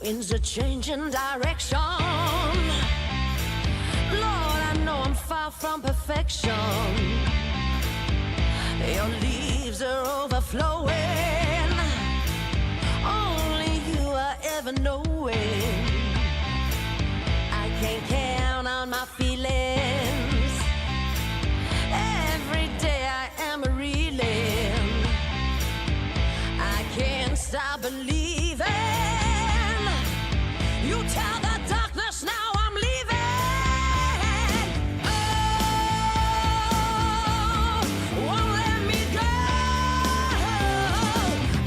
Winds are changing direction. Lord, I know I'm far from perfection. Your leaves are overflowing. Only you are ever knowing. I can't count on my feelings. Every day I am reeling. I can't stop believing. You tell the darkness now I'm leaving. Oh, won't let me go.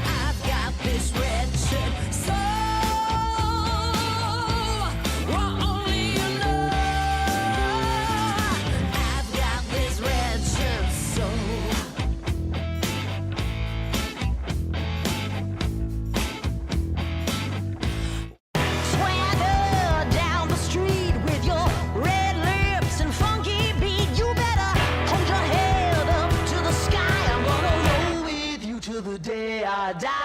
I've got this wretched soul. Well, only you know. I've got this wretched soul. Swagger down the street with your red lips and funky beat. You better hold your head up to the sky. I'm gonna roll with you till the day I die.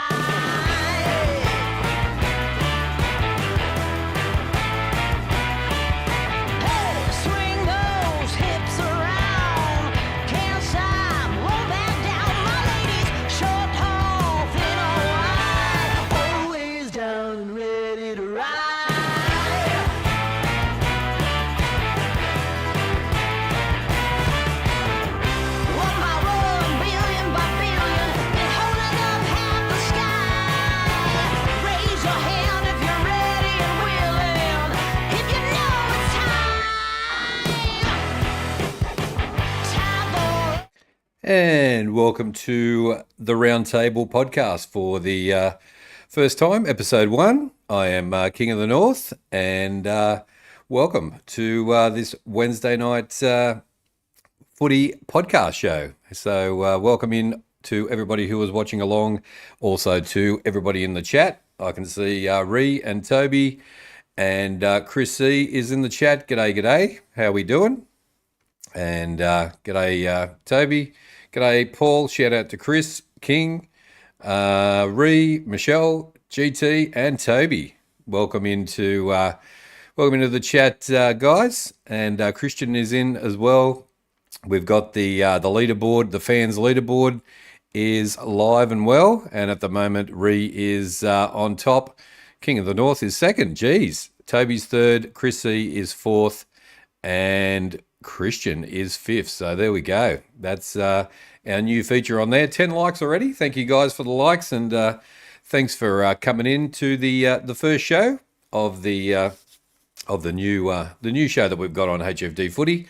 Hey, swing those hips around. Can't stop, roll back down. My ladies, short, tall, thin or wide, always down and ready to ride. One by one, billion by billion, and holding up half the sky. Raise your hand if you're ready and willing. If you know it's time for. And welcome to the Roundtable podcast for the first time, episode 1. I am King of the North, and welcome to this Wednesday night footy podcast show. So welcome in to everybody who is watching along, also to everybody in the chat. I can see Ree and Toby, and Chris C is in the chat. G'day, g'day. How we doing? And g'day, Toby. G'day, Paul. Shout out to Chris, King, Ree, Michelle, GT, and Toby. Welcome into the chat, guys. And Christian is in as well. We've got the leaderboard. The fans leaderboard is live and well. And at the moment, Ree is on top. King of the North is second. Geez. Toby's third. Chris C is fourth. And Christian is fifth. So there we go. That's our new feature on there. 10 likes already. Thank you guys for the likes, and thanks for coming in to the first show of the new show that we've got on HFD Footy.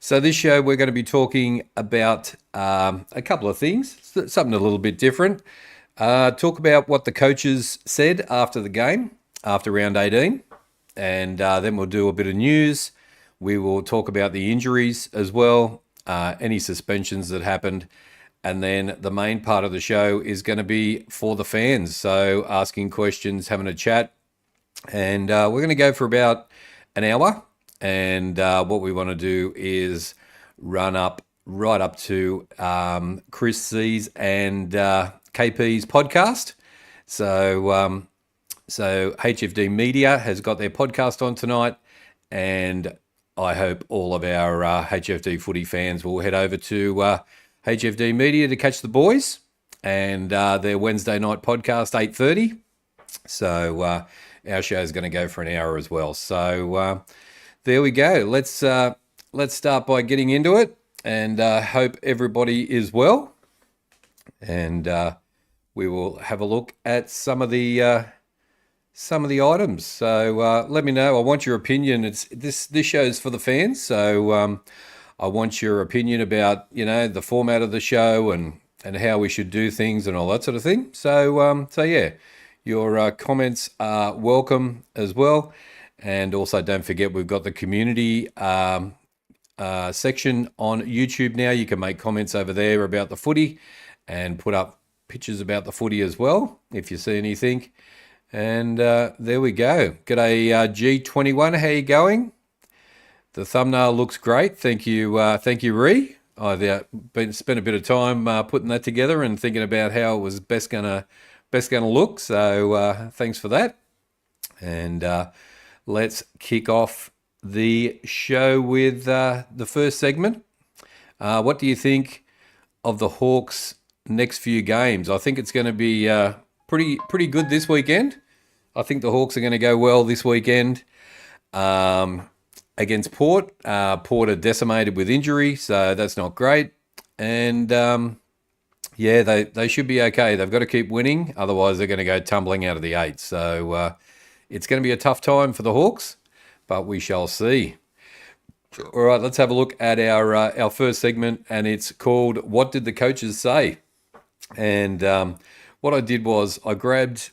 So this show we're going to be talking about a couple of things, something a little bit different. Talk about what the coaches said after the game, after round 18, and then we'll do a bit of news. We will talk about the injuries as well, any suspensions that happened. And then the main part of the show is going to be for the fans. So asking questions, having a chat. And we're going to go for about an hour. And what we want to do is run up right up to Chris C's and KP's podcast. So HFD Media has got their podcast on tonight. And I hope all of our HFD footy fans will head over to HFD Media to catch the boys and their Wednesday night podcast, 8:30. So our show is going to go for an hour as well. So there we go. Let's start by getting into it, and hope everybody is well. And we will have a look at some of the items. So let me know. I want your opinion. This show's for the fans, so I want your opinion about the format of the show and how we should do things and all that sort of thing. So yeah, your comments are welcome as well. And also don't forget, we've got the community section on YouTube now. You can make comments over there about the footy and put up pictures about the footy as well if you see anything. And there we go. G'day G21, how you going? The thumbnail looks great. Thank you, Ree. I've spent a bit of time putting that together and thinking about how it was best gonna look. So thanks for that. And let's kick off the show with the first segment. What do you think of the Hawks' next few games? I think it's going to be pretty good this weekend. I think the Hawks are going to go well this weekend against Port. Port are decimated with injury, so that's not great. And yeah, they should be okay. They've got to keep winning, otherwise they're going to go tumbling out of the 8. So it's going to be a tough time for the Hawks, but we shall see. All right, let's have a look at our first segment, and it's called "What Did the Coaches Say?" And what I did was I grabbed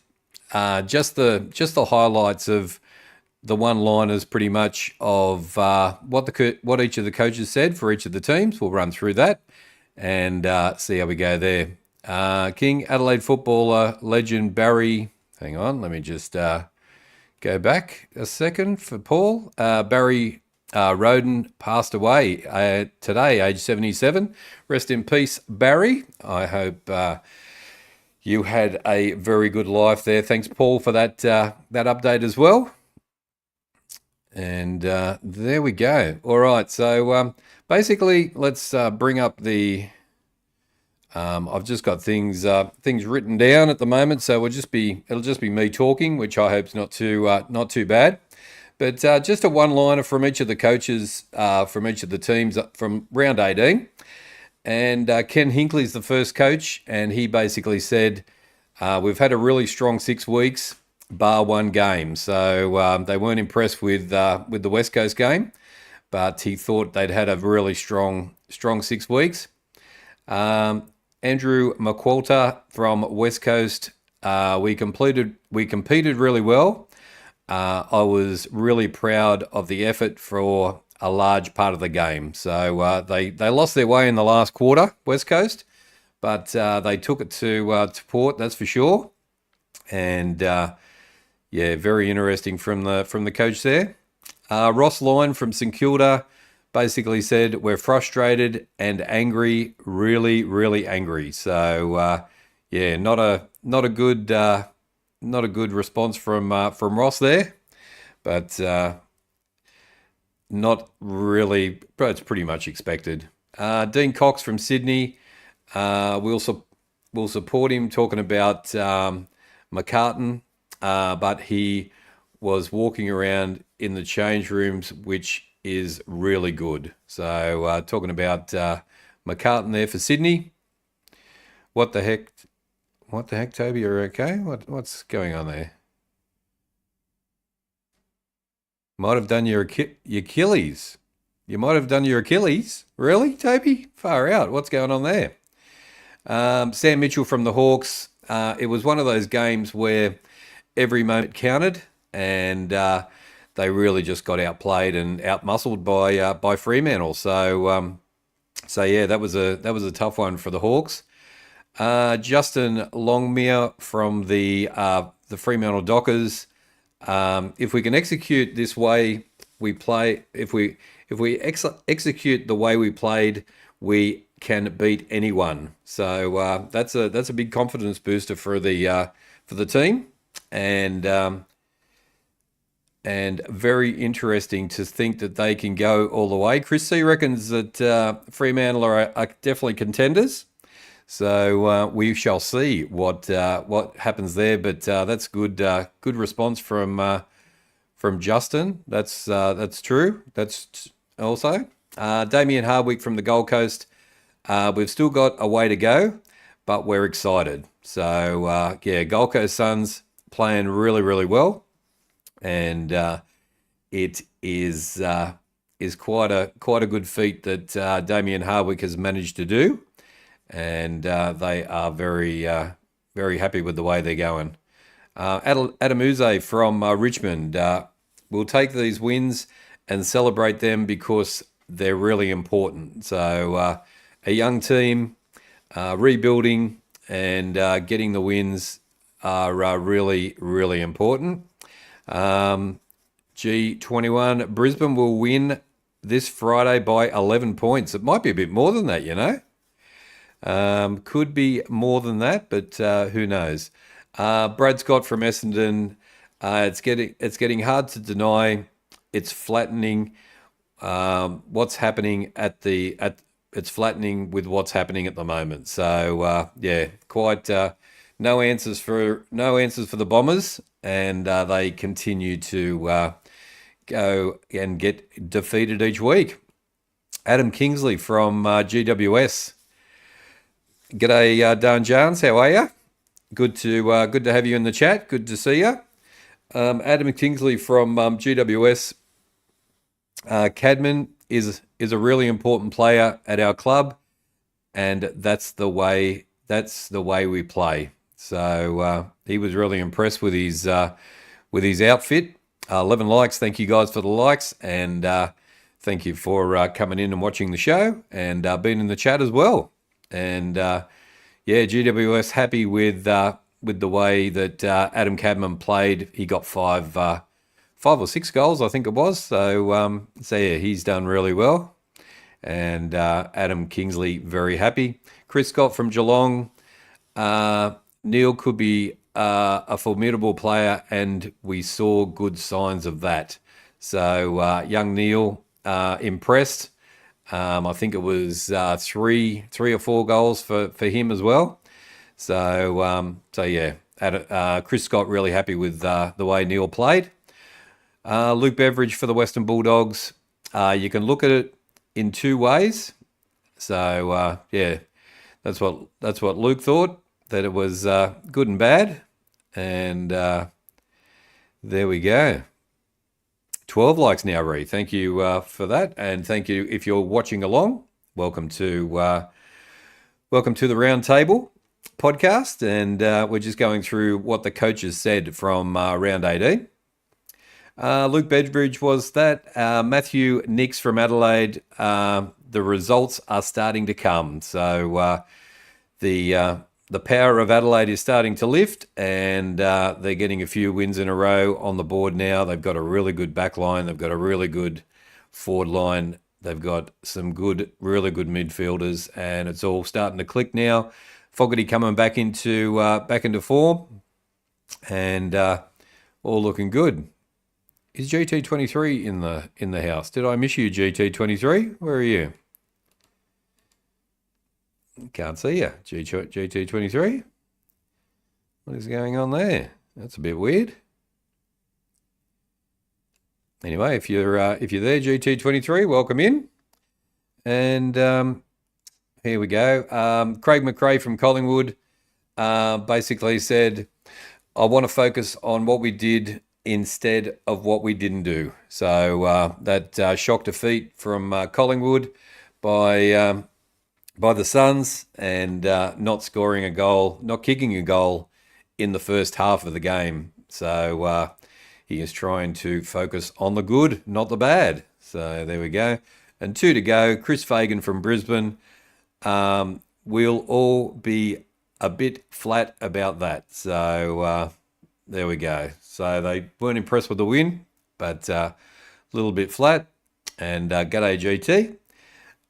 just the highlights of the one-liners, pretty much, of what each of the coaches said for each of the teams. We'll run through that and see how we go there. King Adelaide footballer legend Barry. Hang on, let me just go back a second for Paul. Barry Roden passed away today, age 77. Rest in peace, Barry. I hope you had a very good life there. Thanks, Paul, for that update as well. And there we go. All right, so basically, let's bring up the. I've just got things written down at the moment, so it'll just be me talking, which I hope is not too bad. But just a one-liner from each of the coaches from each of the teams from round 18. And Ken Hinckley's the first coach, and he basically said, we've had a really strong 6 weeks, bar one game. So they weren't impressed with the West Coast game, but he thought they'd had a really strong 6 weeks. Andrew McQualter from West Coast, we competed really well. I was really proud of the effort for a large part of the game. So they lost their way in the last quarter, West Coast, but they took it to Port, that's for sure. And yeah, very interesting from the coach there. Ross Lyon from St Kilda basically said, we're frustrated and angry, really, really angry. So yeah, not a good response from Ross there, but not really. But it's pretty much expected. Dean Cox from Sydney, we'll support him, talking about McCartan, but he was walking around in the change rooms, which is really good. So talking about McCartan there for Sydney. What the heck, Toby? You're okay? What's going on there? Might have done your Achilles. You might have done your Achilles. Really, Toby? Far out. What's going on there? Sam Mitchell from the Hawks. It was one of those games where every moment counted, and they really just got outplayed and outmuscled by Fremantle. So yeah, that was a tough one for the Hawks. Justin Longmire from the Fremantle Dockers. If we can execute this way we play, if we execute the way we played, we can beat anyone. So that's a big confidence booster for the team, and very interesting to think that they can go all the way. Chris C reckons that Fremantle are definitely contenders. So we shall see what happens there, but that's good response from Justin. That's true. That's also Damien Hardwick from the Gold Coast. We've still got a way to go, but we're excited. So yeah, Gold Coast Suns playing really, really well, and it is quite a good feat that Damien Hardwick has managed to do. And they are very happy with the way they're going. Adam Uze from Richmond, we'll take these wins and celebrate them because they're really important. So a young team, rebuilding and getting the wins are really, really important. G21, Brisbane will win this Friday by 11 points. It might be a bit more than that, you know. Could be more than that, but who knows? Brad Scott from Essendon, It's getting hard to deny. It's flattening. What's happening it's flattening with what's happening at the moment. So yeah, quite no answers for the Bombers, and they continue to go and get defeated each week. Adam Kingsley from GWS. G'day, Dan Jones. How are you? Good to have you in the chat. Good to see you. Adam Kingsley from GWS. Cadman is a really important player at our club, and that's the way we play. So he was really impressed with his outfit. 11 likes. Thank you guys for the likes, and thank you for coming in and watching the show and being in the chat as well. And yeah, GWS happy with the way that Adam Cadman played. He got five or six goals, I think it was. So yeah, he's done really well. And Adam Kingsley very happy. Chris Scott from Geelong. Neil could be a formidable player, and we saw good signs of that. So young Neil impressed. I think it was three or four goals for him as well. So yeah, Chris Scott really happy with the way Neil played. Luke Beveridge for the Western Bulldogs. You can look at it in two ways. So yeah, that's what Luke thought, that it was good and bad, and there we go. 12 likes now, Ree. Thank you for that, and thank you if you're watching along. Welcome to the Round Table podcast, and we're just going through what the coaches said from round 18. Luke Bedbridge was that. Matthew Nix from Adelaide. The results are starting to come. So the power of Adelaide is starting to lift, and they're getting a few wins in a row on the board now. They've got a really good back line. They've got a really good forward line. They've got some really good midfielders, and it's all starting to click now. Fogarty coming back into form, and all looking good. Is GT23 in the house? Did I miss you, GT23? Where are you? Can't see you, GT23. What is going on there? That's a bit weird. Anyway, if you're there, GT23, welcome in. And here we go. Craig McRae from Collingwood basically said, "I want to focus on what we did instead of what we didn't do." So that shock defeat from Collingwood by the Suns, and not scoring a goal, not kicking a goal in the first half of the game. So he is trying to focus on the good, not the bad. So there we go. And 2 to go. Chris Fagan from Brisbane. We'll all be a bit flat about that. So there we go. So they weren't impressed with the win, but a little bit flat. And g'day, GT.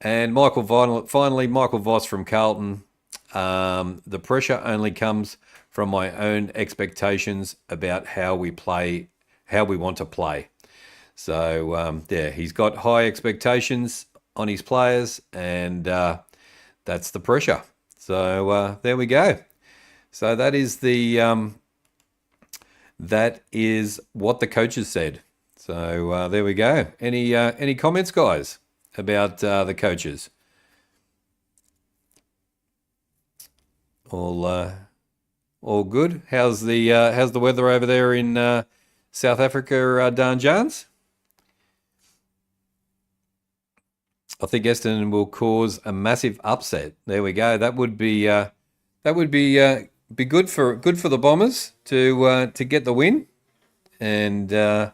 And Michael Voss from Carlton. The pressure only comes from my own expectations about how we want to play. So yeah, he's got high expectations on his players, and that's the pressure. So there we go. So that is what the coaches said. So there we go. Any comments, guys, about the coaches? All good. How's the weather over there in South Africa, Dan Jones? I think Essendon will cause a massive upset. There we go. That would be good for the Bombers to get the win, and I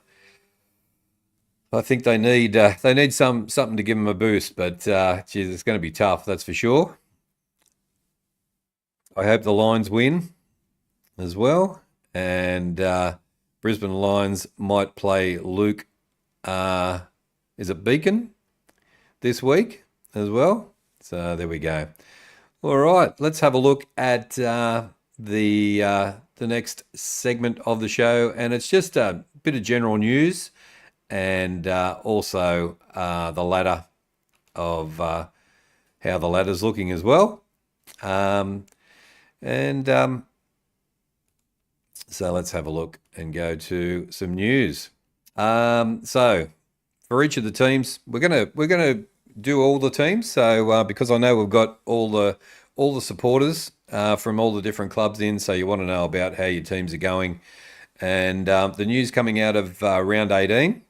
think they need something to give them a boost. But geez, it's going to be tough, that's for sure. I hope the Lions win as well, and Brisbane Lions might play Luke. Is it Beacon this week as well? So there we go. All right, let's have a look at the the next segment of the show, and it's just a bit of general news and also the ladder of how the ladder's looking as well. So let's have a look and go to some news. So for each of the teams, we're gonna do all the teams. So because I know we've got all the supporters from all the different clubs in, so you want to know about how your teams are going. And the news coming out of round 18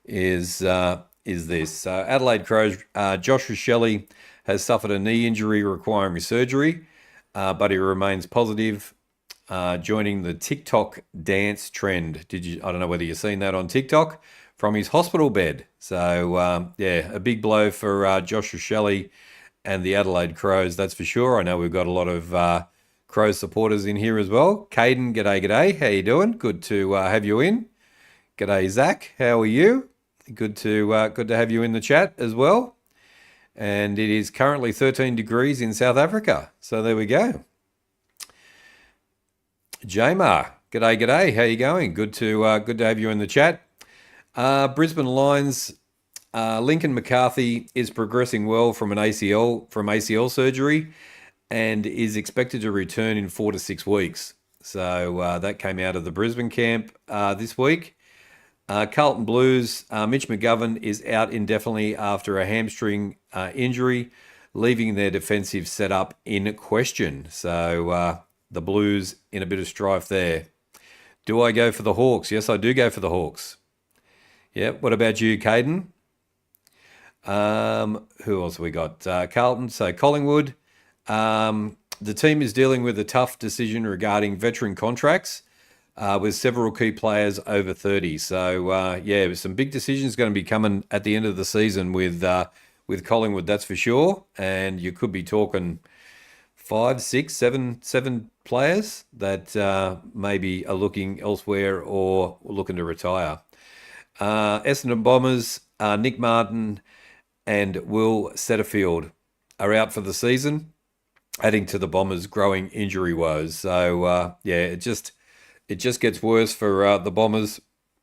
is this. So Adelaide Crows, Joshua Shelley has suffered a knee injury requiring surgery, but he remains positive, joining the TikTok dance trend. I don't know whether you've seen that on TikTok, from his hospital bed. So, a big blow for Joshua Shelley and the Adelaide Crows, that's for sure. I know we've got a lot of Crows supporters in here as well. Caden, g'day. How you doing? Good to have you in. G'day, Zach. How are you? Good to have you in the chat as well. And it is currently 13 degrees in South Africa. So there we go. Jamar, g'day. How you going? Good to have you in the chat. Brisbane Lions, Lincoln McCarthy is progressing well from ACL surgery, and is expected to return in 4 to 6 weeks. So that came out of the Brisbane camp this week. Carlton Blues, Mitch McGovern is out indefinitely after a hamstring injury, leaving their defensive setup in question. So the Blues in a bit of strife there. Do I go for the Hawks? Yes, I do go for the Hawks. Yeah, what about you, Caden? Who else have we got? Carlton, so Collingwood. The team is dealing with a tough decision regarding veteran contracts, with several key players over 30. So, some big decisions going to be coming at the end of the season with Collingwood, that's for sure. And you could be talking 5, 6, 7 players that maybe are looking elsewhere or looking to retire. Essendon Bombers, Nick Martin and Will Setterfield are out for the season, adding to the Bombers' growing injury woes. So, it just gets worse for the Bombers.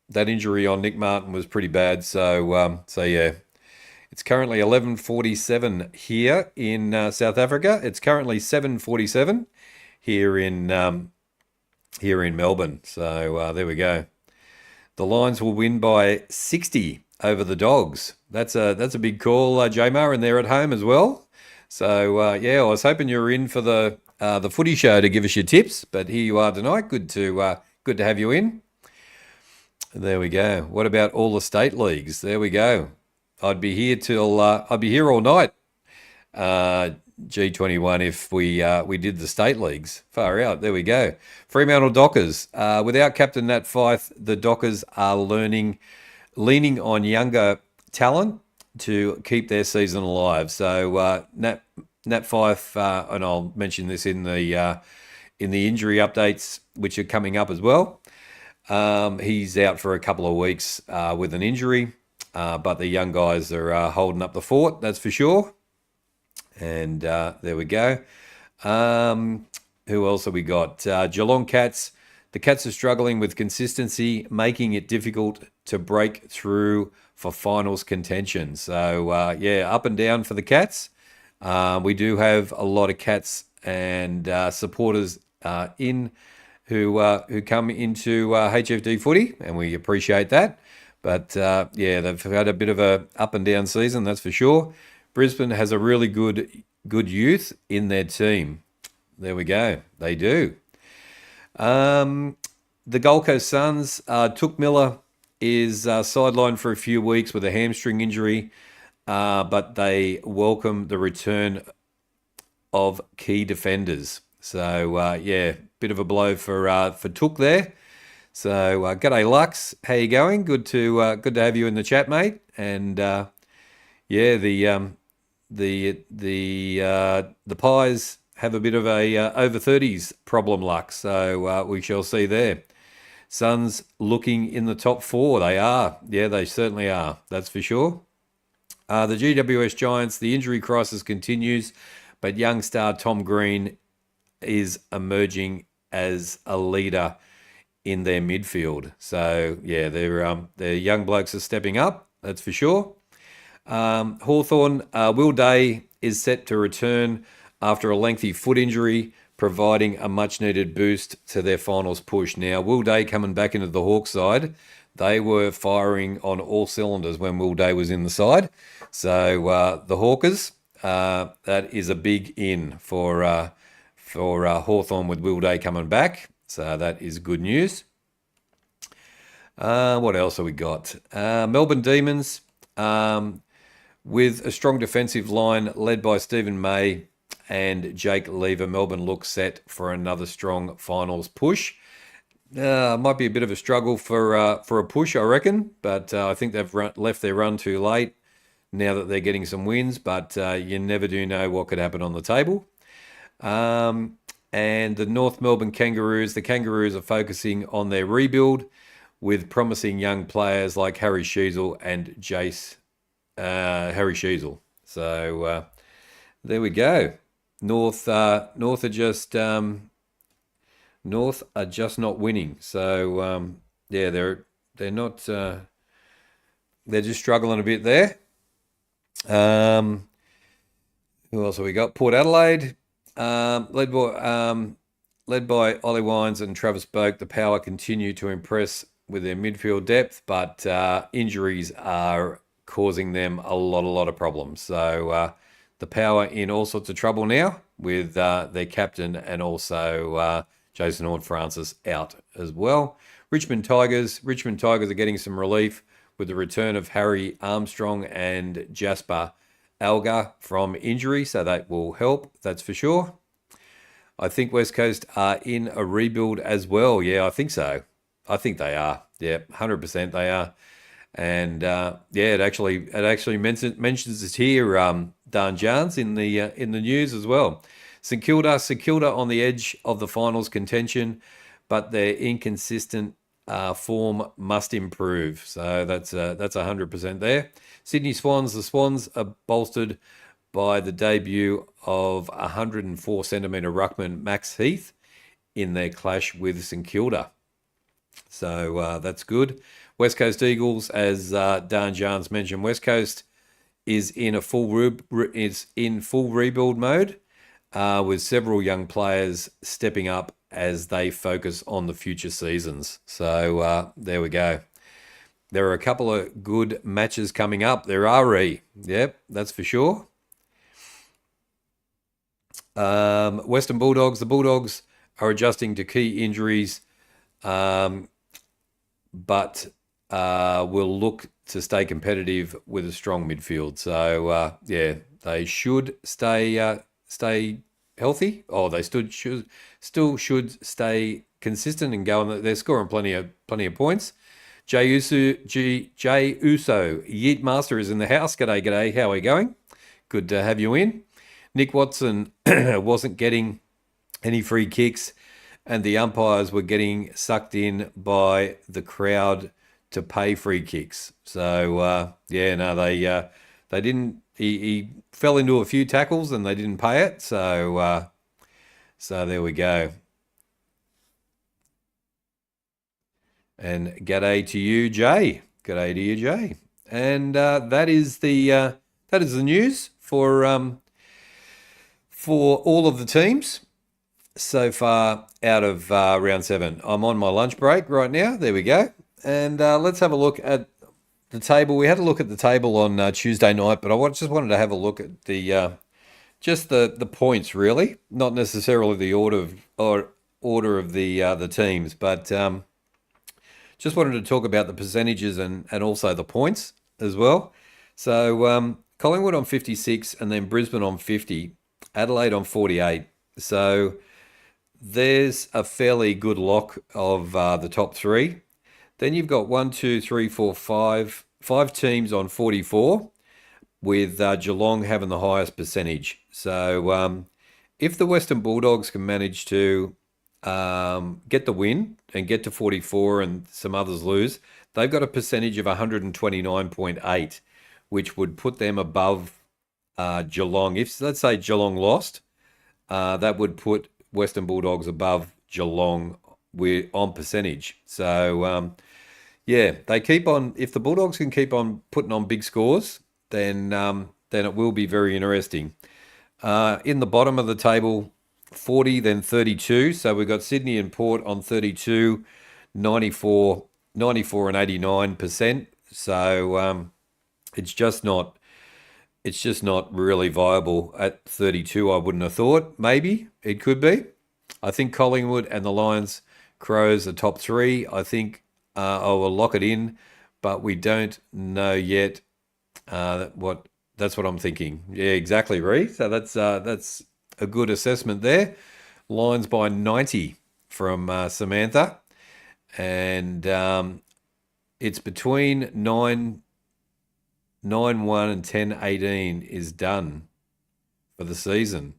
That injury on Nick Martin was pretty bad. So it's currently 11:47 here in South Africa. It's currently 7:47 here in Melbourne. So there we go. The Lions will win by 60 over the Dogs. That's a big call, Jamar, and they're at home as well. So I was hoping you were in for the footy show to give us your tips, but here you are tonight. Good to have you in. There we go. What about all the state leagues? There we go. I'd be here all night. G21 if we did the state leagues. Far out. There we go. Fremantle Dockers. Without Captain Nat Fyfe, the Dockers are leaning on younger talent to keep their season alive. So Nat Fyfe, and I'll mention this in the injury updates, which are coming up as well. He's out for a couple of weeks with an injury, but the young guys are holding up the fort, that's for sure. And there we go. Who else have we got? Geelong Cats. The Cats are struggling with consistency, making it difficult to break through for finals contention. So, up and down for the Cats. We do have a lot of Cats and supporters who come into HFD Footy, and we appreciate that. But, they've had a bit of a up and down season, that's for sure. Brisbane has a really good youth in their team. There we go. They do. The Gold Coast Suns, Took Miller is sidelined for a few weeks with a hamstring injury, but they welcome the return of key defenders. So, bit of a blow for Took there. So, g'day Lux, how you going? Good to have you in the chat, mate. And the Pies have a bit of a over 30s problem, Lux. So we shall see there. Suns looking in the top 4. They are. Yeah, they certainly are. That's for sure. The GWS Giants, the injury crisis continues, but young star Tom Green is emerging as a leader in their midfield. So yeah, their young blokes are stepping up. That's for sure. Hawthorn, Will Day is set to return after a lengthy foot injury, providing a much-needed boost to their finals push. Now, Will Day coming back into the Hawks side, they were firing on all cylinders when Will Day was in the side. So the Hawkers, that is a big in for Hawthorn with Will Day coming back. So that is good news. What else have we got? Melbourne Demons, with a strong defensive line led by Stephen May and Jake Lever, Melbourne looks set for another strong finals push. Might be a bit of a struggle for a push, I reckon, but I think they've left their run too late now that they're getting some wins, but you never do know what could happen on the table. And the North Melbourne Kangaroos, the Kangaroos are focusing on their rebuild with promising young players like Harry Sheezel and Harry Sheezel. So there we go. North are just not winning. So yeah, they're not. They're just struggling a bit there. Who else have we got? Port Adelaide, led by Ollie Wines and Travis Boak. The Power continue to impress with their midfield depth, but injuries are causing them a lot of problems. So the Power in all sorts of trouble now with their captain and also Jason Horne-Francis out as well. Richmond Tigers are getting some relief with the return of Harry Armstrong and Jasper Alga from injury, so that will help, that's for sure. I think West Coast are in a rebuild as well. Yeah, I think so. I think they are. Yeah, 100% they are. And yeah, it actually mentions it here, Dan Jarnes in the news as well. St Kilda on the edge of the finals contention, but their inconsistent form must improve. So that's 100% there. Sydney Swans, the Swans are bolstered by the debut of 104 centimetre ruckman Max Heath in their clash with St Kilda. So that's good. West Coast Eagles, as Dan Jarnes mentioned, West Coast is in full rebuild mode, with several young players stepping up as they focus on the future seasons. So there we go. There are a couple of good matches coming up. There are, yep, that's for sure. Western Bulldogs, the Bulldogs are adjusting to key injuries, but will look to stay competitive with a strong midfield. So yeah, they should stay healthy. Oh, they still should stay consistent and go on. They're scoring plenty of points. Jay Uso, Yeet Master is in the house. G'day. How are you going? Good to have you in. Nick Watson wasn't getting any free kicks, and the umpires were getting sucked in by the crowd to pay free kicks. So yeah, no, they didn't. He fell into a few tackles and they didn't pay it. So so there we go. And g'day to you, Jay. G'day to you, Jay. And that is the news for all of the teams so far out of round 7. I'm on my lunch break right now. There we go. And let's have a look at the table. We had a look at the table on Tuesday night, but I just wanted to have a look at the points, really, not necessarily the order of the teams, but just wanted to talk about the percentages and also the points as well. So Collingwood on 56, and then Brisbane on 50, Adelaide on 48. So there's a fairly good lock of the top 3. Then you've got 5 teams on 44, with Geelong having the highest percentage. So if the Western Bulldogs can manage to get the win and get to 44 and some others lose, they've got a percentage of 129.8, which would put them above Geelong. If, let's say, Geelong lost, that would put Western Bulldogs above Geelong on percentage. So, yeah, they keep on. If the Bulldogs can keep on putting on big scores, then it will be very interesting. In the bottom of the table, 40, then 32. So we've got Sydney and Port on 32, 94, 94 and 89%. So it's just not really viable at 32. I wouldn't have thought. Maybe it could be. I think Collingwood and the Lions, Crows are top three. I think I will lock it in, but we don't know yet. That's what I'm thinking. Yeah, exactly, Ree. So that's a good assessment there. Lions by 90 from Samantha, and it's between 9-1 and 10-18 is done for the season.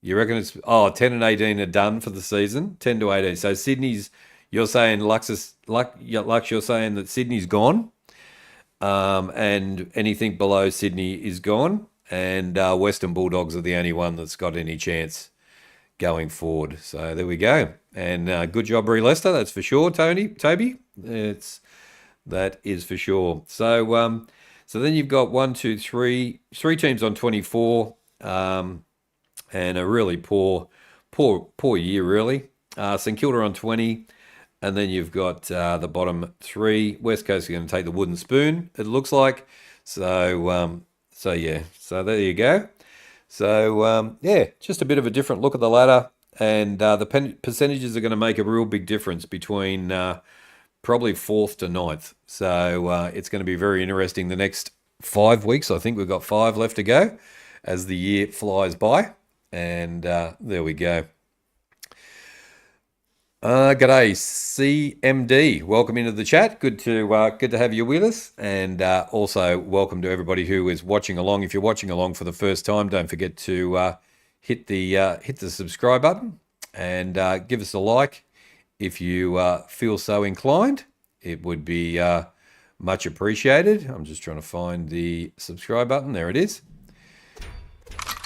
You reckon it's 10 and 18 are done for the season, 10 to 18. So Sydney's, you're saying Lux, you're saying that Sydney's gone. And anything below Sydney is gone, and Western Bulldogs are the only one that's got any chance going forward. So there we go. And good job, Brie Lester. That's for sure, Toby. That is for sure. So so then you've got three teams on 24, and a really poor year really. St Kilda on 20. And then you've got the bottom three. West Coast are going to take the wooden spoon, it looks like. So yeah. So there you go. So, yeah, just a bit of a different look at the ladder. And the percentages are going to make a real big difference between probably 4th to 9th. So it's going to be very interesting the next 5 weeks. I think we've got 5 left to go as the year flies by. And there we go. G'day, CMD. Welcome into the chat. Good to have you with us, and also welcome to everybody who is watching along. If you're watching along for the first time, don't forget to hit the subscribe button and give us a like if you feel so inclined. It would be much appreciated. I'm just trying to find the subscribe button. There it is.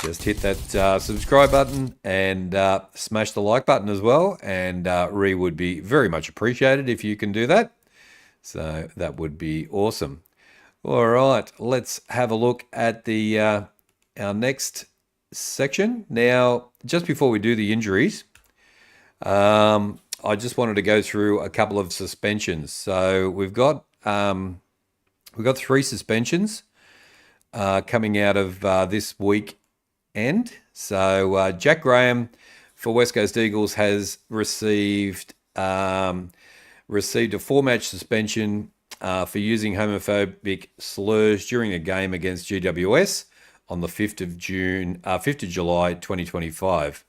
Just hit that subscribe button and smash the like button as well. And Ree would be very much appreciated if you can do that. So that would be awesome. All right, let's have a look at the our next section. Now, just before we do the injuries, I just wanted to go through a couple of suspensions. So we've got 3 suspensions coming out of this week. So Jack Graham for West Coast Eagles has received a 4-match suspension for using homophobic slurs during a game against GWS on the 5th of July 2025.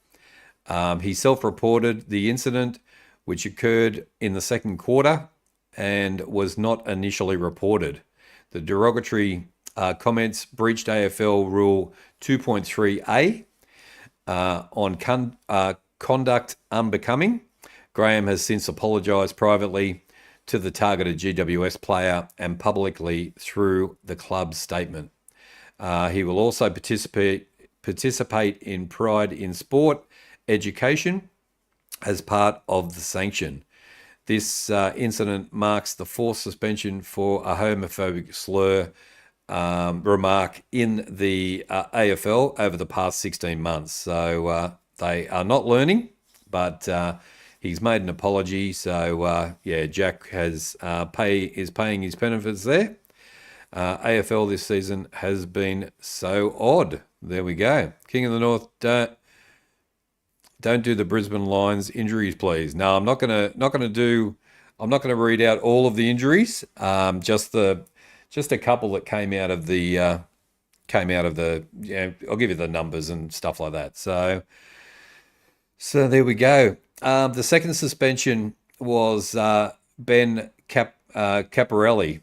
He self-reported the incident, which occurred in the second quarter and was not initially reported. The derogatory comments breached AFL Rule 2.3a on conduct unbecoming. Graham has since apologised privately to the targeted GWS player and publicly through the club's statement. He will also participate in Pride in Sport education as part of the sanction. This incident marks the 4th suspension for a homophobic slur remark in the AFL over the past 16 months. So they are not learning, but he's made an apology. So yeah, Jack is paying his benefits there. AFL this season has been so odd. There we go. King of the North, don't do the Brisbane Lions injuries, please. No, I'm not gonna read out all of the injuries. Just a couple that came out of the I'll give you the numbers and stuff like that. So there we go. The second suspension was Ben Camporelli,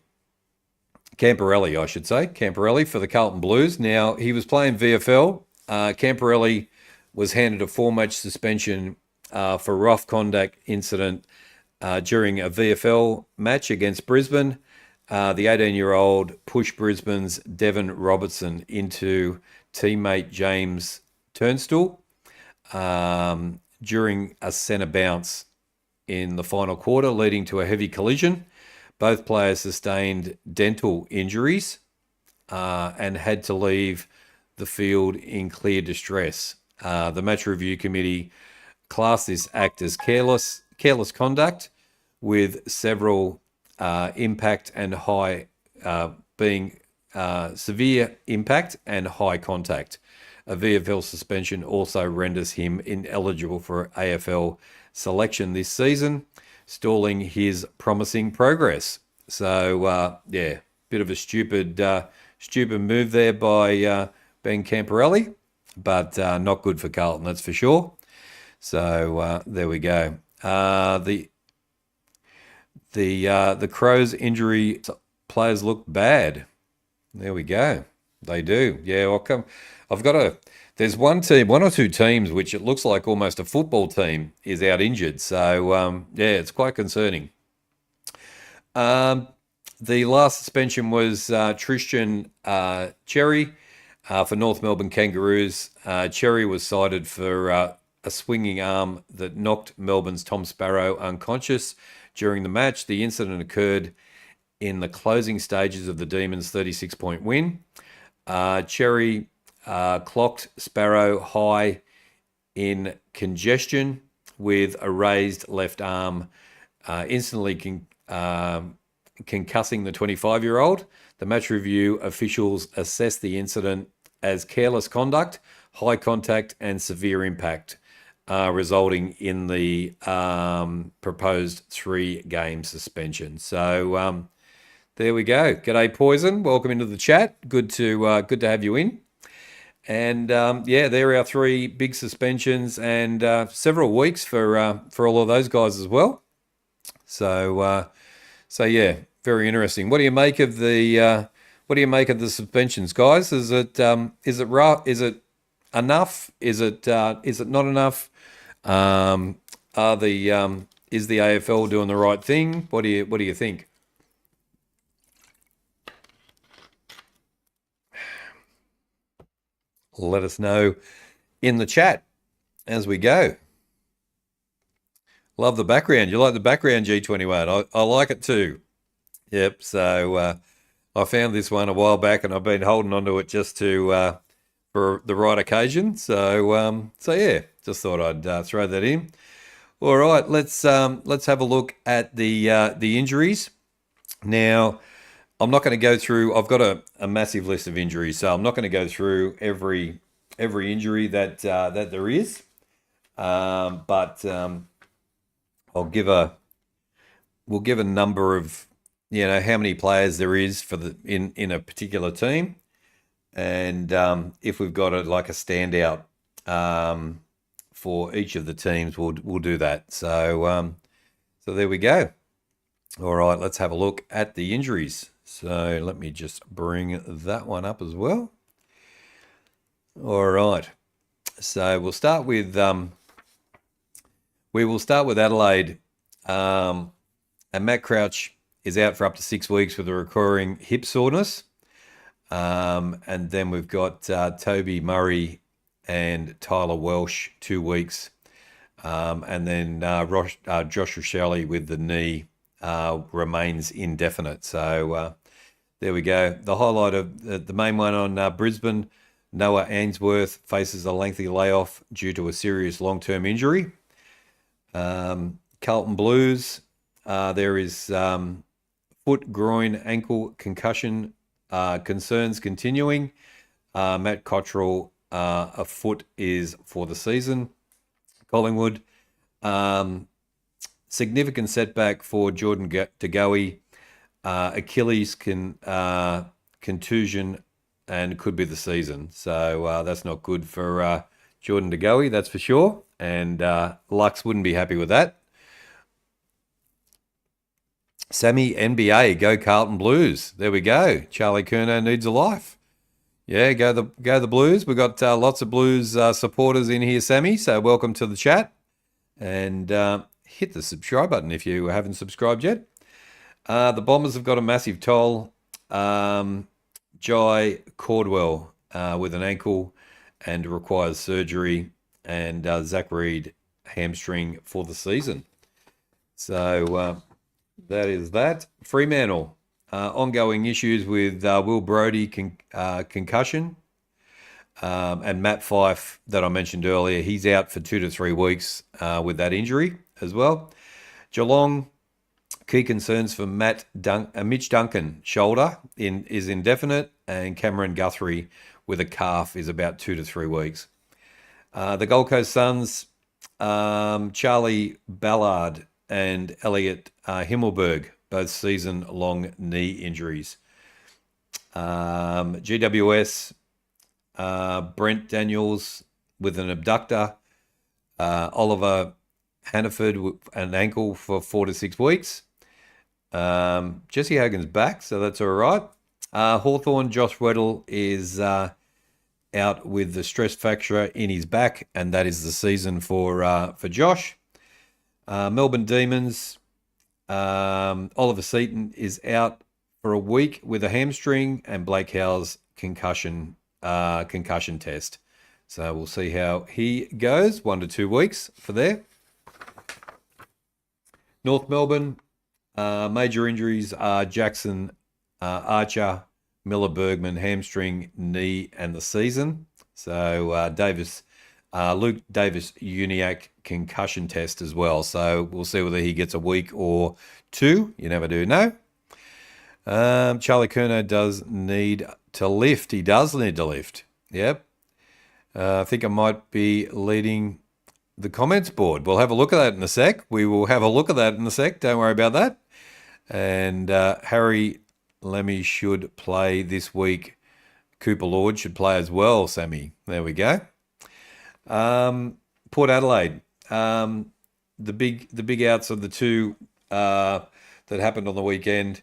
I should say, Camporelli for the Carlton Blues. Now, he was playing VFL. Camporelli was handed a 4-match suspension for rough conduct incident during a VFL match against Brisbane. The 18-year-old pushed Brisbane's Devon Robertson into teammate James Turnstile during a centre bounce in the final quarter, leading to a heavy collision. Both players sustained dental injuries and had to leave the field in clear distress. The match review committee classed this act as careless conduct, with several impact and high being severe impact and high contact. A VFL suspension also renders him ineligible for AFL selection this season, stalling his promising progress. So yeah, bit of a stupid move there by Ben Camporelli, but not good for Carlton, that's for sure. So there we go. The Crows injury players look bad. There we go. They do. Yeah, there's one or two teams which it looks like almost a football team is out injured. So yeah, it's quite concerning. The last suspension was Tristan Cherry for North Melbourne Kangaroos. Cherry was cited for a swinging arm that knocked Melbourne's Tom Sparrow unconscious during the match. The incident occurred in the closing stages of the Demons' 36-point win. Cherry clocked Sparrow high in congestion with a raised left arm, instantly concussing the 25-year-old. The match review officials assessed the incident as careless conduct, high contact, and severe impact, resulting in the proposed 3-game suspension. So there we go. G'day, Poison. Welcome into the chat. Good to have you in. And yeah, there are our 3 big suspensions and several weeks for all of those guys as well. So yeah, very interesting. What do you make of the suspensions, guys? Is it rough? Is it enough? Is it not enough? Is the AFL doing the right thing? What do you think? Let us know in the chat as we go. Love the background. You like the background, G21? I like it too. Yep. So I found this one a while back, and I've been holding onto it just to for the right occasion. So yeah, just thought I'd throw that in. All right, let's have a look at the injuries. Now, I'm not going to go through. I've got a massive list of injuries, so I'm not going to go through every injury that there is. But we'll give a number of how many players there is for in a particular team, and if we've got a standout for each of the teams, we'll do that. So there we go. All right, let's have a look at the injuries. So let me just bring that one up as well. All right. So we'll start with Adelaide. And Matt Crouch is out for up to 6 weeks with a recurring hip soreness. And then we've got Toby Murray and Tyler Welsh 2 weeks. And then Josh Rochelle with the knee remains indefinite. So there we go. The highlight of the main one on Brisbane, Noah Ainsworth faces a lengthy layoff due to a serious long-term injury. Carlton Blues, there is foot, groin, ankle concussion concerns continuing. Matt Cottrell, a foot is for the season. Collingwood, significant setback for Jordan DeGoey. Achilles contusion and could be the season. So that's not good for Jordan DeGoey, that's for sure. And Lux wouldn't be happy with that. Sammy, NBA, go Carlton Blues. There we go. Charlie Curnow needs a life. Yeah, go the Blues. We've got lots of Blues supporters in here, Sammy. So welcome to the chat. And hit the subscribe button if you haven't subscribed yet. The Bombers have got a massive toll. Jai Cordwell with an ankle and requires surgery. And Zach Reed hamstring for the season. So that is that. Fremantle, ongoing issues with Will Brodie concussion. And Matt Fyfe, that I mentioned earlier, he's out for 2 to 3 weeks with that injury as well. Geelong, key concerns for Mitch Duncan, shoulder is indefinite, and Cameron Guthrie with a calf is about 2 to 3 weeks. The Gold Coast Suns, Charlie Ballard and Elliot Himmelberg, both season-long knee injuries. GWS, Brent Daniels with an abductor. Oliver Hannaford with an ankle for 4 to 6 weeks. Jesse Hogan's back, so that's all right. Hawthorn, Josh Weddle is out with the stress fracture in his back, and that is the season for Josh. Melbourne Demons, Oliver Seaton is out for a week with a hamstring, and Blake Howe's concussion test. So we'll see how he goes. 1 to 2 weeks for there. North Melbourne, major injuries are Jackson Archer, Miller Bergman, hamstring, knee, and the season. So Luke Davis Uniacke concussion test as well. So we'll see whether he gets a week or 2. You never do know. Charlie Curnow does need to lift. He does need to lift. Yep. I think I might be leading the comments board. We'll have a look at that in a sec. We will have a look at that in a sec. Don't worry about that. And Harry Lemmy should play this week. Cooper Lord should play as well, Sammy. There we go. Port Adelaide. The big outs of the two that happened on the weekend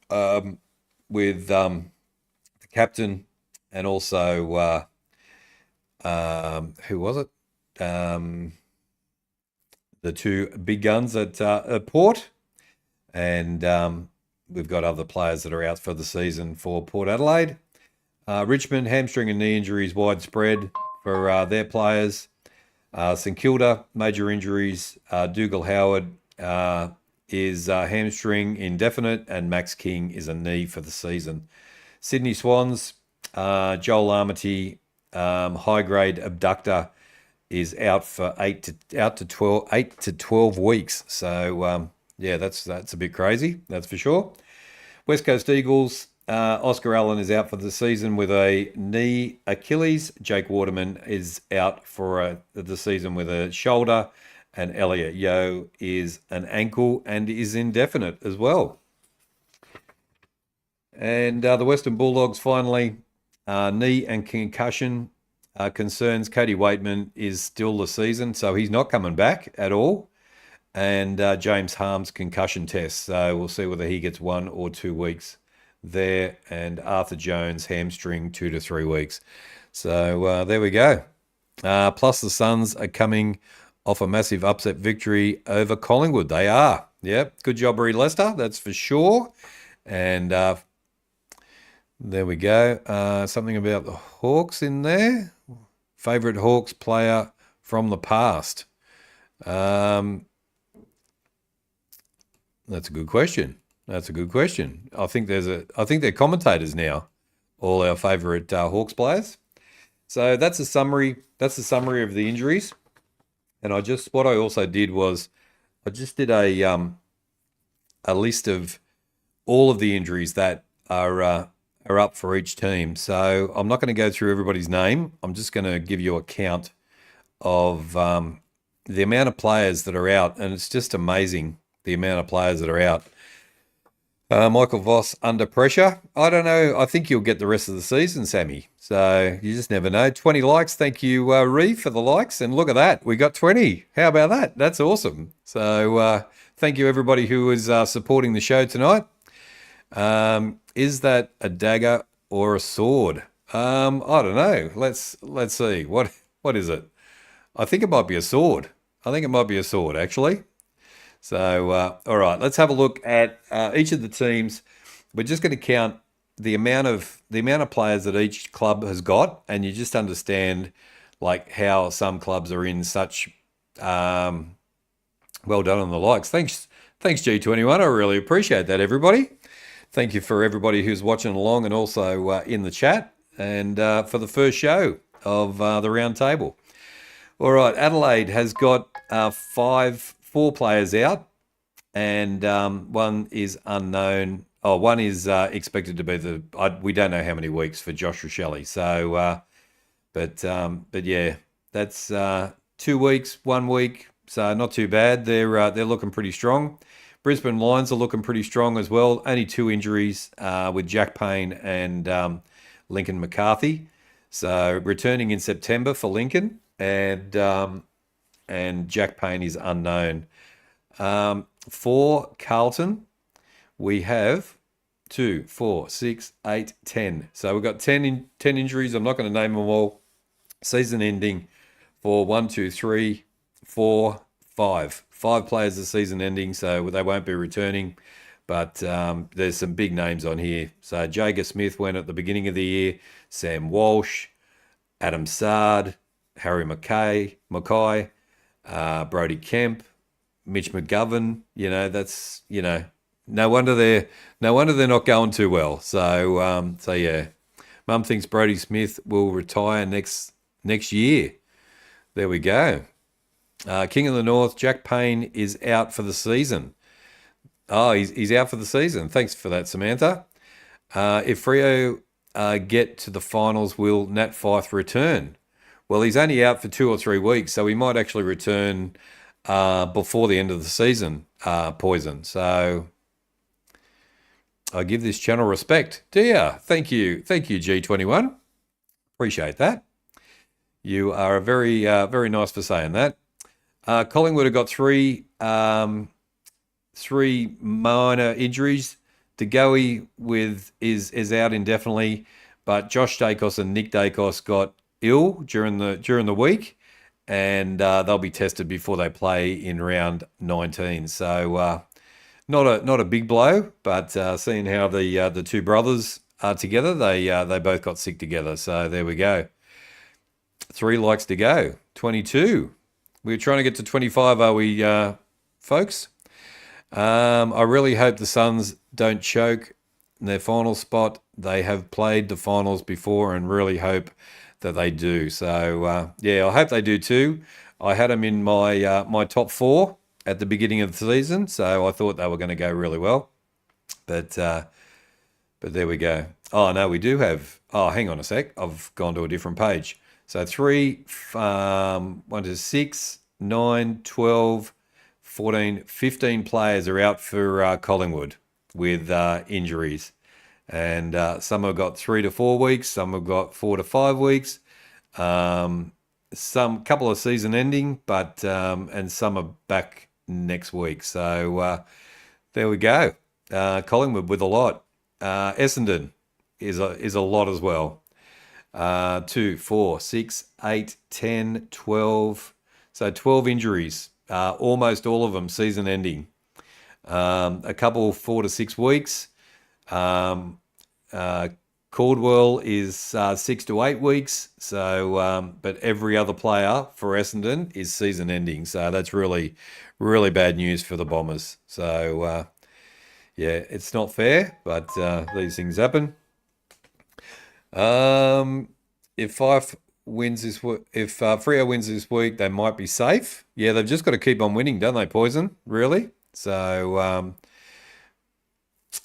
with the captain and also who was it? The two big guns at Port, and we've got other players that are out for the season for Port Adelaide. Richmond, hamstring and knee injuries widespread for their players. St Kilda, major injuries. Dougal Howard is hamstring indefinite, and Max King is a knee for the season. Sydney Swans, Joel Armity, high-grade abductor, is out for 8 to 12 weeks. So yeah, that's a bit crazy, that's for sure. West Coast Eagles, Oscar Allen is out for the season with a knee Achilles. Jake Waterman is out for the season with a shoulder, and Elliot Yeo is an ankle and is indefinite as well. And the Western Bulldogs finally, knee and concussion concerns. Cody Waitman is still the season, so he's not coming back at all. And James Harm's concussion test, so we'll see whether he gets 1 or 2 weeks there. And Arthur Jones, hamstring, 2 to 3 weeks. So there we go. Plus the Suns are coming off a massive upset victory over Collingwood. They are. Yep. Good job, Reed Lester. That's for sure. And there we go. Something about the Hawks in there. Favorite Hawks player from the past. That's a good question. That's a good question. I think they're commentators now, all our favourite Hawks players. So that's a summary. That's the summary of the injuries. And what I also did was I just did a list of all of the injuries that are up for each team. So I'm not going to go through everybody's name. I'm just going to give you a count of the amount of players that are out, and it's just amazing the amount of players that are out. Michael Voss under pressure. I don't know. I think you'll get the rest of the season, Sammy. So you just never know. 20 likes. Thank you, Reeve, for the likes. And look at that. We got 20. How about that? That's awesome. So thank you, everybody who is supporting the show tonight. Is that a dagger or a sword? I don't know. Let's see. What is it? I think it might be a sword. Actually. So, all right, let's have a look at each of the teams. We're just going to count the amount of players that each club has got, and you just understand like how some clubs are in such Well done on the likes. Thanks, G21. I really appreciate that, everybody. Thank you for everybody who's watching along and also in the chat and for the first show of the round table. All right, Adelaide has got four players out, and one is unknown. Oh, one is expected to be we don't know how many weeks for Josh Rochelle. So, but yeah, that's 2 weeks, 1 week. So not too bad. They're looking pretty strong. Brisbane Lions are looking pretty strong as well. Only 2 injuries with Jack Payne and Lincoln McCarthy. So returning in September for Lincoln, and Jack Payne is unknown. For Carlton, we have 2, 4, 6, 8, 10. So we've got 10 injuries. I'm not going to name them all. Season ending for 1, 2, 3, 4, 5. 5 players the season ending, so they won't be returning. But there's some big names on here. So Jager Smith went at the beginning of the year. Sam Walsh, Adam Sard, Harry Mackay, Brody Kemp, Mitch McGovern. That's no wonder they're not going too well. So yeah, Mum thinks Brody Smith will retire next year. There we go. King of the North, Jack Payne is out for the season. Oh, he's out for the season. Thanks for that, Samantha. If Freo get to the finals, will Nat Fyfe return? Well, he's only out for 2 or 3 weeks, so he might actually return before the end of the season, Poison. So I give this channel respect. Do ya? Thank you, G21. Appreciate that. You are very nice for saying that. Collingwood have got 3 minor injuries. DeGoey is out indefinitely, but Josh Dacos and Nick Dacos got ill during the week, and they'll be tested before they play in round 19. So not a big blow, but seeing how the 2 brothers are together, they both got sick together. So there we go. 3 likes to go. 22. We're trying to get to 25, are we, folks? I really hope the Suns don't choke in their final spot. They have played the finals before and really hope that they do. So, yeah, I hope they do too. I had them in my top 4 at the beginning of the season, so I thought they were going to go really well. But there we go. Oh, no, we do have... Oh, hang on a sec. I've gone to a different page. So 3, 1 to 6, 9, 12, 14, 15 players are out for Collingwood with injuries. And some have got 3 to 4 weeks, some have got 4 to 5 weeks, some couple of season ending, but and some are back next week. So there we go. Collingwood with a lot. Essendon is a lot as well. 2, 4, 6, 8, 10, 12. So 12 injuries, almost all of them season ending. A couple 4 to 6 weeks. Caldwell is 6 to 8 weeks. So, but every other player for Essendon is season ending. So that's really, really bad news for the Bombers. So, yeah, it's not fair, but these things happen. If Freo wins this week, they might be safe. Yeah, they've just got to keep on winning, don't they, Poison? Really? So,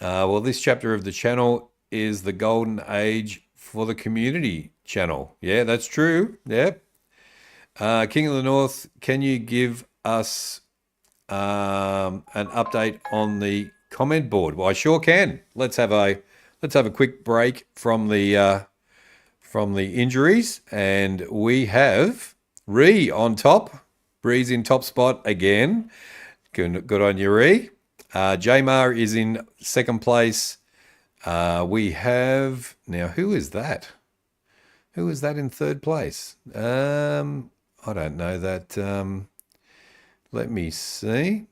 well, this chapter of the channel is the golden age for the community channel. Yeah, that's true. Yep. King of the North, can you give us an update on the comment board? Well, I sure can. Let's have a quick break from the injuries, and we have Ree on top. Ree's in top spot again. Good on you, Ree. Jamar is in second place. We have now. Who is that? Who is that in third place? I don't know that. Let me see.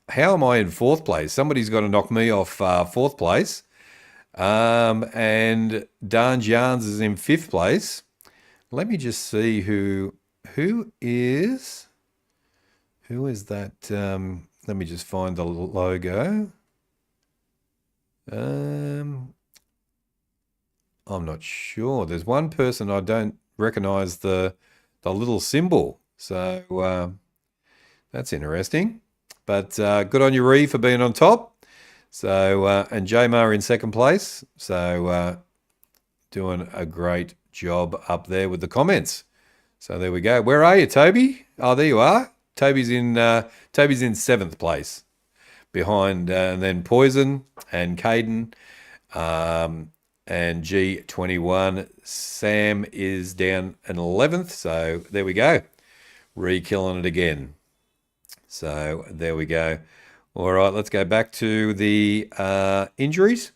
How am I in fourth place? Somebody's got to knock me off fourth place. And Darn Jarns is in fifth place. Let me just see who is. Who is that? Let me just find the logo. I'm not sure. There's one person I don't recognize the little symbol. So that's interesting. But good on you, Ree, for being on top. So and J-Mar in second place. So doing a great job up there with the comments. So there we go. Where are you, Toby? Oh, there you are. Toby's in seventh place, behind and then Poison and Caden, and G21. Sam is down in 11th. So there we go. Re-killing it again. So there we go. All right, let's go back to the injuries.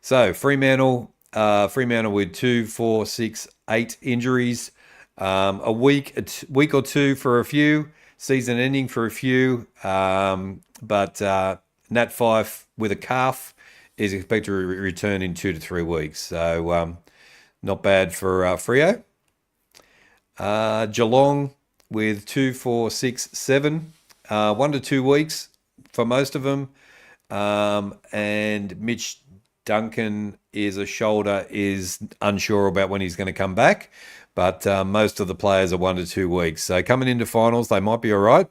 So Fremantle with 2, 4, 6, 8 injuries. A week or two for a few. Season ending for a few. But Nat Fyfe with a calf is expected to return in 2 to 3 weeks. So not bad for Freo. Geelong with 2, 4, 6, 7. 1 to 2 weeks for most of them. And Mitch Duncan is unsure about when he's going to come back. But most of the players are 1 to 2 weeks. So coming into finals, they might be all right.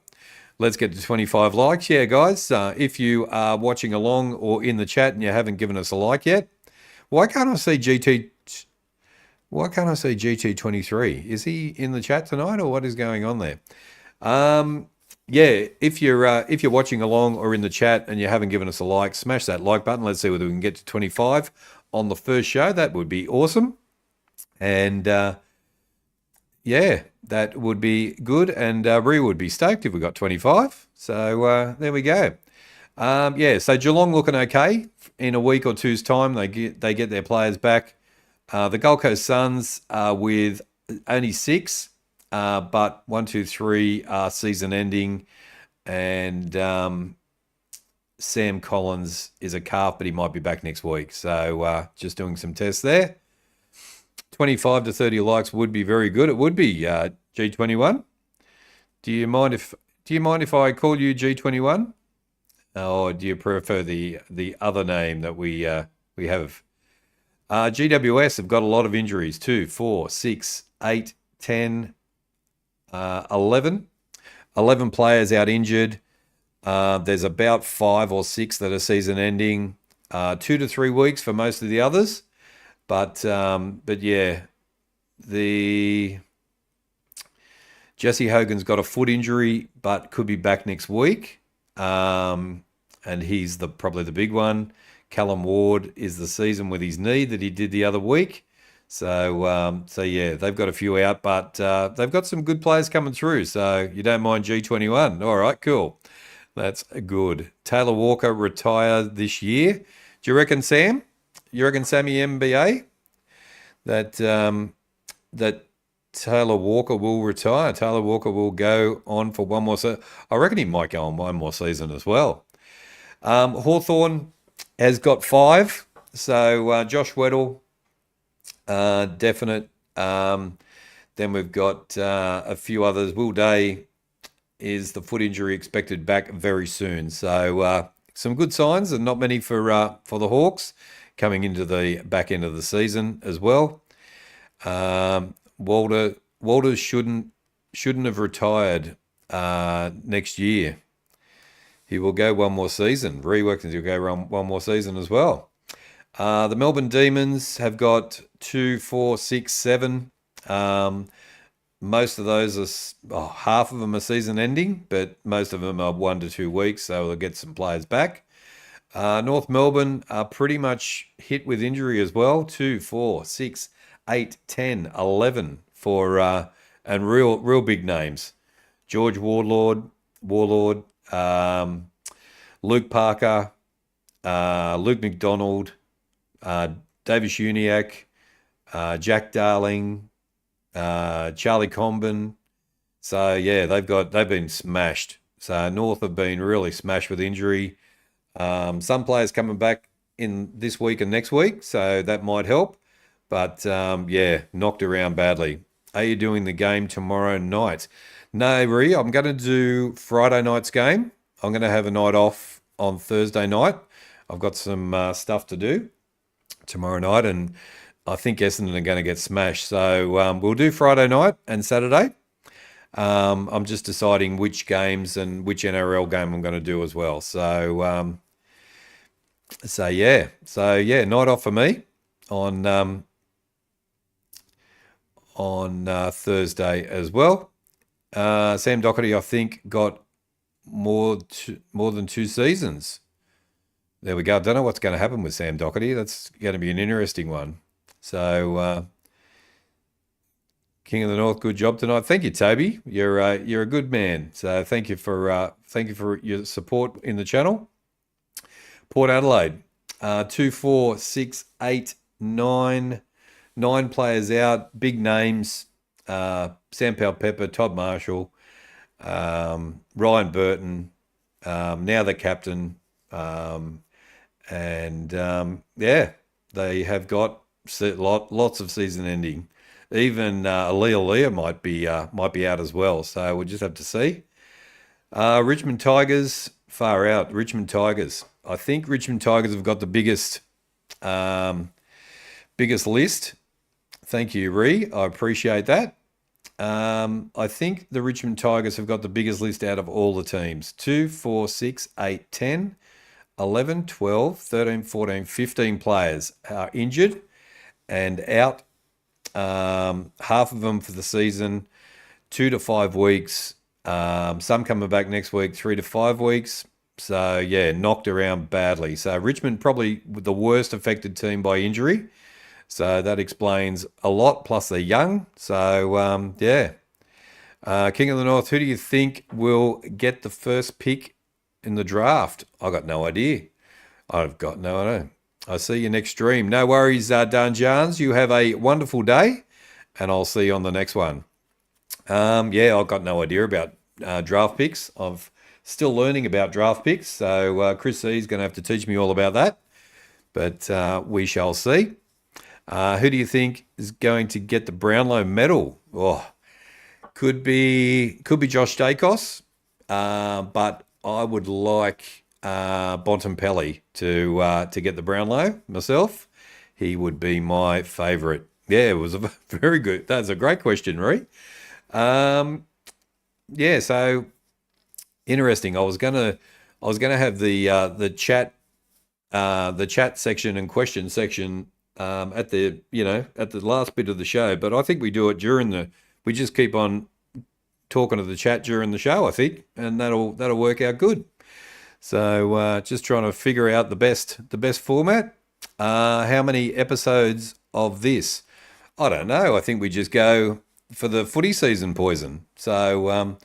Let's get to 25 likes. Yeah, guys, if you are watching along or in the chat and you haven't given us a like yet, why can't I see GT23? Is he in the chat tonight, or what is going on there? Yeah, if you're watching along or in the chat and you haven't given us a like, smash that like button. Let's see whether we can get to 25 on the first show. That would be awesome. And yeah, that would be good. And Ree would be stoked if we got 25. So there we go. Yeah, so Geelong looking okay. In a week or two's time, they get their players back. The Gold Coast Suns with only 6, but 1, 2, 3 season ending. And Sam Collins is a calf, but he might be back next week. So just doing some tests there. 25 to 30 likes would be very good. It would be G21. Do you mind if I call you G21? Or do you prefer the other name that we have? GWS have got a lot of injuries. 2, 4, 6, 8, 10, 11. 11 players out injured. There's about 5 or 6 that are season ending. 2 to 3 weeks for most of the others. But yeah, Jesse Hogan's got a foot injury, but could be back next week. And he's probably the big one. Callum Ward is the season with his knee that he did the other week. So yeah, they've got a few out, but they've got some good players coming through. So you don't mind G21. All right, cool. That's good. Taylor Walker retired this year. Do you reckon, Sam? You reckon, Sammy MBA, that Taylor Walker will retire? Taylor Walker will go on for one more season. I reckon he might go on one more season as well. Hawthorn has got 5. So Josh Weddle, definite. Then we've got a few others. Will Day is the foot injury expected back very soon. So some good signs, and not many for the Hawks coming into the back end of the season as well. Walter shouldn't have retired next year. He will go one more season. Reworkins will go one more season as well. The Melbourne Demons have got 2, 4, 6, 7. Most of those are half of them are season ending, but most of them are 1 to 2 weeks, so they'll get some players back. North Melbourne are pretty much hit with injury as well. 2, 4, 6, 8, 10, 11 for and real big names. George Warlord, Luke Parker, Luke McDonald, Davis Uniacke, Jack Darling, Charlie Comben. So yeah, they've been smashed. So North have been really smashed with injury. Some players coming back in this week and next week, so that might help. But yeah, knocked around badly. Are you doing the game tomorrow night? No, Ree, I'm going to do Friday night's game. I'm going to have a night off on Thursday night. I've got some stuff to do tomorrow night, and I think Essendon are going to get smashed. So we'll do Friday night and Saturday. I'm just deciding which games and which NRL game I'm going to do as well. So yeah, night off for me on Thursday as well. Sam Doherty, I think, got more than 2 seasons. There we go. I don't know what's going to happen with Sam Doherty. That's going to be an interesting one. So, King of the North, good job tonight. Thank you, Toby. You're a good man. So thank you for your support in the channel. Port Adelaide, 2, 4, 6, 8, 9, 9 players out. Big names. Sam Powell-Pepper, Todd Marshall, Ryan Burton, now the captain, yeah, they have got lots of season ending. Even Leah might be out as well. So we'll just have to see. Richmond Tigers, far out. Richmond Tigers. I think Richmond Tigers have got the biggest list. Thank you, Ree. I appreciate that. I think the Richmond Tigers have got the biggest list out of all the teams. 2, 4, 6, 8, 10, 11, 12, 13, 14, 15 players are injured and out. Half of them for the season, 2 to 5 weeks. Some coming back next week, 3 to 5 weeks. So, yeah, knocked around badly. So Richmond probably the worst affected team by injury. So that explains a lot, plus they're young. So, yeah. King of the North, who do you think will get the first pick in the draft? I got no idea. I've got no idea. I'll see you next stream. No worries, Dan Jans. You have a wonderful day, and I'll see you on the next one. Yeah, I've got no idea about draft picks. I'm still learning about draft picks, so Chris C is going to have to teach me all about that. But we shall see. Who do you think is going to get the Brownlow medal? Oh, could be Josh Dacos, but I would like Bontempelli to get the Brownlow myself. He would be my favourite. Yeah, it was a very good. That's a great question, Ree. Yeah, so interesting. I was gonna have the chat section and question section at the last bit of the show, but I think we do it we just keep on talking to the chat during the show, I think, and that'll work out good. So just trying to figure out the best format. How many episodes of this? I don't know. I think we just go for the footy season poison. So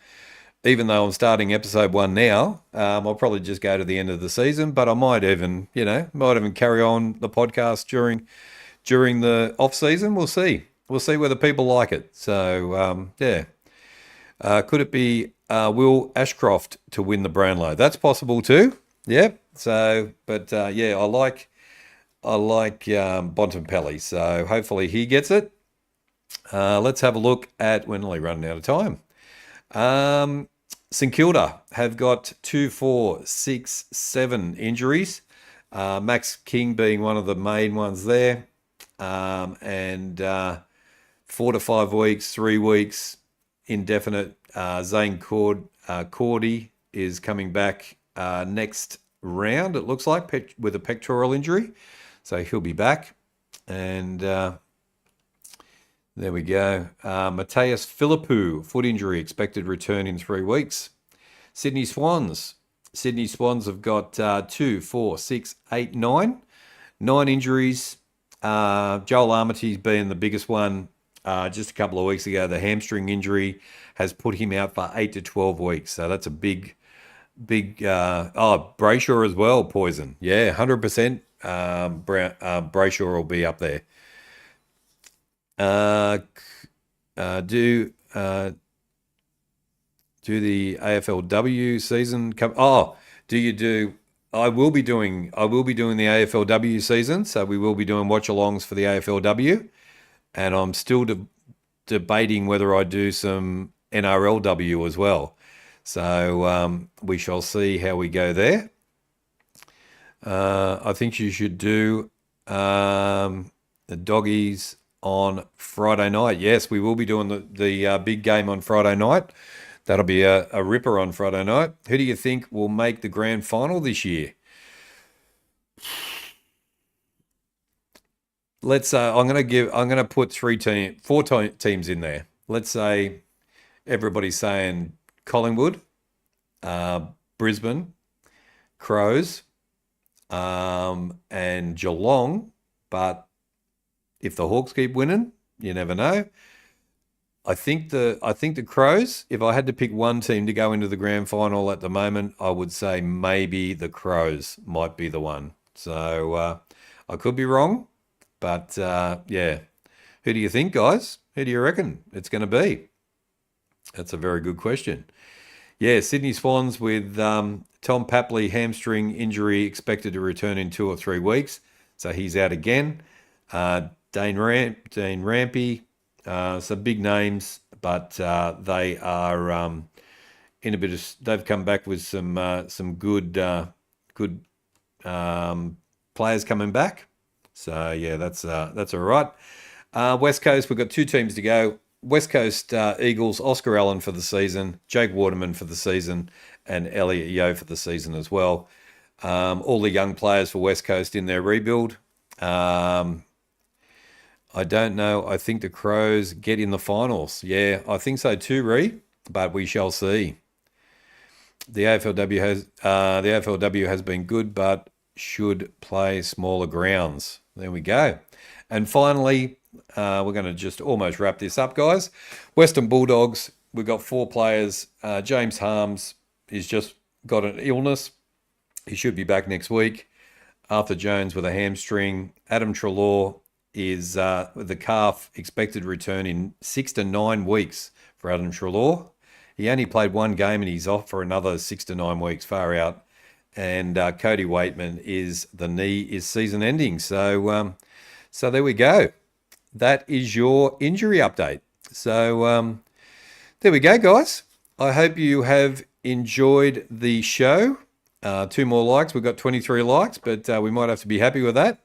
even though I'm starting episode 1 now, I'll probably just go to the end of the season, but I might even carry on the podcast during the off season. We'll see whether people like it. So yeah. Could it be Will Ashcroft to win the Brownlow? That's possible too. Yep. So, but yeah, I like Bontempelli. So hopefully he gets it. Let's have a look at when we're running out of time. St Kilda have got 2, 4, 6, 7 injuries. Max King being one of the main ones there, and 4 to 5 weeks, 3 weeks. Indefinite. Zane Cordy is coming back next round, it looks like, with a pectoral injury. So he'll be back. And there we go. Mateus Philippou, foot injury, expected return in 3 weeks. Sydney Swans have got 2, 4, 6, 8, 9. 9 injuries. Joel Armitage being the biggest one. Just a couple of weeks ago, the hamstring injury has put him out for 8 to 12 weeks. So that's a big. Brayshaw as well, poison. Yeah, 100%. Brayshaw will be up there. Do the AFLW season come? Oh, do you do? I will be doing the AFLW season. So we will be doing watch-alongs for the AFLW. And I'm still debating whether I do some NRLW as well. So we shall see how we go there. I think you should do the doggies on Friday night. Yes, we will be doing the big game on Friday night. That'll be a ripper on Friday night. Who do you think will make the grand final this year? Let's. I'm going to put four teams in there. Let's say everybody's saying Collingwood, Brisbane, Crows, and Geelong. But if the Hawks keep winning, you never know. I think the Crows, if I had to pick one team to go into the grand final at the moment, I would say maybe the Crows might be the one. So I could be wrong, but yeah. Who do you think, guys? Who do you reckon it's going to be? That's a very good question. Yeah, Sydney Swans with Tom Papley hamstring injury expected to return in 2 or 3 weeks. So he's out again. Dane Rampy, some big names, but they are in a bit of. They've come back with some good players coming back. So yeah, that's all right. West Coast, we've got 2 teams to go. West Coast Eagles, Oscar Allen for the season, Jake Waterman for the season, and Elliot Yeo for the season as well. All the young players for West Coast in their rebuild. I don't know. I think the Crows get in the finals. Yeah, I think so too, Ree, but we shall see. The AFLW has been good, but should play smaller grounds. There we go. And finally, we're going to just almost wrap this up, guys. Western Bulldogs, we've got 4 players. James Harms has just got an illness. He should be back next week. Arthur Jones with a hamstring. Adam Treloar is with the calf expected to return in 6 to 9 weeks for Adam Treloar. He only played 1 game and he's off for another 6 to 9 weeks, far out. And Cody Waitman the knee is season ending. So there we go. That is your injury update. So there we go, guys. I hope you have enjoyed the show. 2 more likes. We've got 23 likes, but we might have to be happy with that.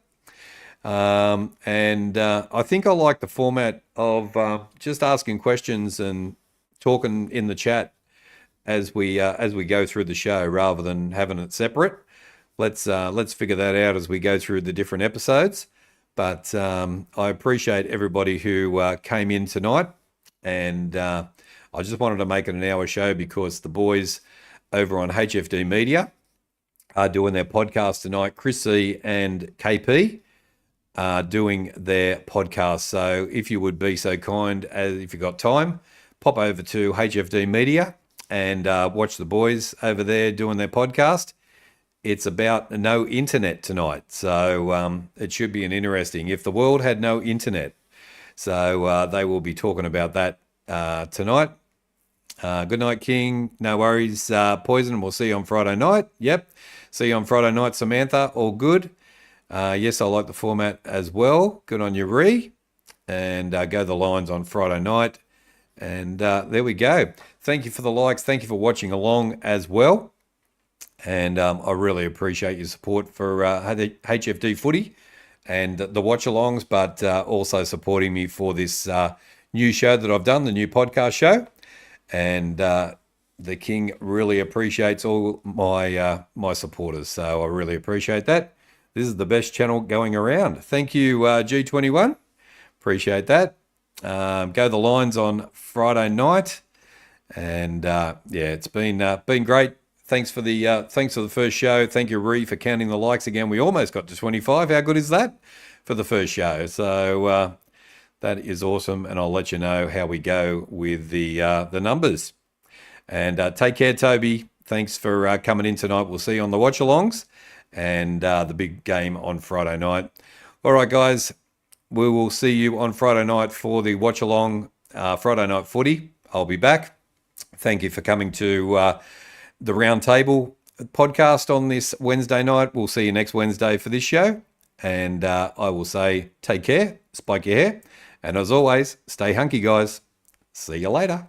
And I think I like the format of just asking questions and talking in the chat as we go through the show, rather than having it separate. Let's figure that out as we go through the different episodes. But I appreciate everybody who came in tonight, and I just wanted to make it an hour show because the boys over on HFD Media are doing their podcast tonight. Chris C and KP are doing their podcast. So if you would be so kind, as if you've got time, pop over to HFD Media and watch the boys over there doing their podcast. It's about no internet tonight, so it should be an interesting. If the world had no internet, so they will be talking about that tonight. Good night, King. No worries, Poison. We'll see you on Friday night. Yep, see you on Friday night, Samantha. All good. Yes, I like the format as well. Good on you, Ree. And go the Lions on Friday night. And there we go. Thank you for the likes. Thank you for watching along as well. And I really appreciate your support for HFD Footy and the watch-alongs, but also supporting me for this new show that I've done, the new podcast show. And the King really appreciates all my supporters, so I really appreciate that. This is the best channel going around. Thank you, G21. Appreciate that. Go the Lions on Friday night. And yeah, it's been great. Thanks for the first show. Thank you, Ree, for counting the likes again. We almost got to 25. How good is that for the first show? So that is awesome, and I'll let you know how we go with the numbers. And take care, Toby. Thanks for coming in tonight. We'll see you on the watch-alongs and the big game on Friday night. All right, guys. We will see you on Friday night for the watch-along Friday Night Footy. I'll be back. Thank you for coming to the Roundtable podcast on this Wednesday night. We'll see you next Wednesday for this show. And I will say take care, spike your hair. And as always, stay hunky, guys. See you later.